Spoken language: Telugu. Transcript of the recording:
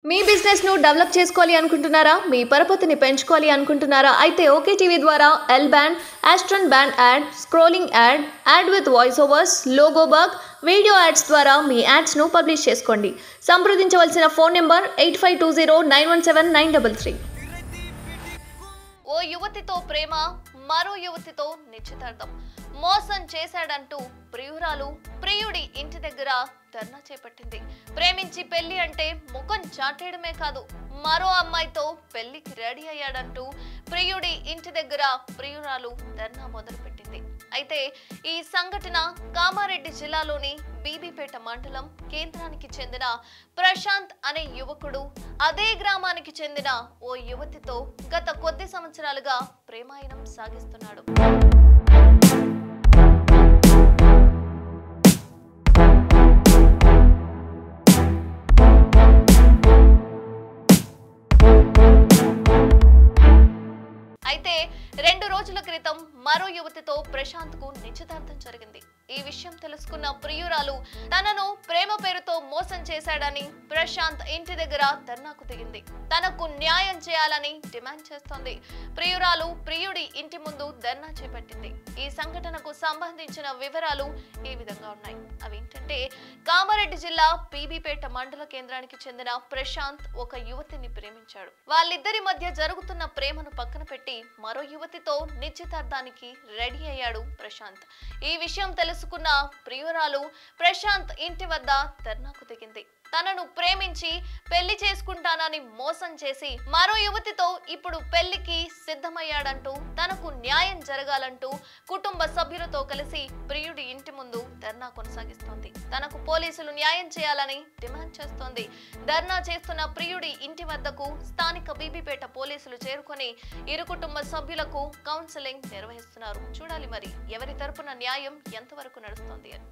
మీ బిజినెస్ ను డెవలప్ చేసుకోవాలి అనుకుంటున్నారా? మీ పరపతిని పెంచుకోవాలి అనుకుంటున్నారా? అయితే ఓకే టీవీ ద్వారా L band, aston band ad, scrolling ad, ad with voice overs, logo bug, video ads ద్వారా మీ యాడ్స్ ను పబ్లిష్ చేసుకోండి. సంప్రదించవలసిన ఫోన్ నెంబర్ 8520917933. ఓ యువతితో ప్రేమ, మరో యువతితో నిశ్చితార్థం. మోసం చేశాడంటూ ప్రియురాలు ప్రియుడి ఇంటి దగ్గర ధర్నా చేపట్టింది. ప్రేమించి పెళ్లి అంటే ముఖం చాటేయడమే కాదు, మరో అమ్మాయితో పెళ్లికి రెడీ అయ్యాడంటూ ప్రియుడి ఇంటి దగ్గర ప్రియురాలు ధర్నా మొదలుపెట్టింది. అయితే ఈ సంఘటన కామారెడ్డి జిల్లాలోని బీబీపేట మండలం కేంద్రానికి చెందిన ప్రశాంత్ అనే యువకుడు అదే గ్రామానికి చెందిన ఓ యువతితో గత కొద్ది సంవత్సరాలుగా ప్రేమాయణం సాగిస్తున్నాడు. అయితే 2 రోజుల క్రితం మరో యువతితో ప్రశాంత్ కు నిశ్చితార్థం జరిగింది. ఈ విషయం తెలుసుకున్న ప్రియురాలు తనను ప్రేమ పేరుతో మోసం చేశాడని ప్రశాంత్ ఇంటి దగ్గర ధర్నాకు దిగింది. తనకు న్యాయం చేయాలని డిమాండ్ చేస్తోంది. ప్రియురాలు ప్రియుడి ఇంటి ముందు ధర్నా చేపట్టింది. ఈ సంఘటనకు సంబంధించిన వివరాలు ఈ విధంగా ఉన్నాయి. అవేంటంటే, కామారెడ్డి జిల్లా బీబీపేట మండల కేంద్రానికి చెందిన ప్రశాంత్ ఒక యువతిని ప్రేమించాడు. వాళ్ళిద్దరి మధ్య జరుగుతున్న ప్రేమను పక్కన పెట్టి మరో యువతితో నిశ్చితార్థానికి రెడీ అయ్యాడు ప్రశాంత్. ఈ విషయం తెలుసుకున్న ప్రియురాలు ప్రశాంత్ ఇంటి వద్ద ధర్నాకు దిగింది. తనను ప్రేమించి పెళ్లి చేసుకుంటానని మోసం చేసి మరో యువతితో ఇప్పుడు పెళ్లికి సిద్ధమయ్యాడంటూ తనకు న్యాయం జరగాలంటూ కుటుంబ సభ్యులతో కలిసి ప్రియుడి ఇంటి ముందు ధర్నా కొనసాగిస్తోంది. తనకు పోలీసులు న్యాయం చేయాలని డిమాండ్ చేస్తోంది. ధర్నా చేస్తున్న ప్రియుడి ఇంటి వద్దకు స్థానిక బీబీపేట పోలీసులు చేరుకొని ఇరు కుటుంబ సభ్యులకు కౌన్సిలింగ్ నిర్వహిస్తున్నారు. చూడాలి మరి ఎవరి తరపున న్యాయం ఎంతవరకు నడుస్తోంది అని.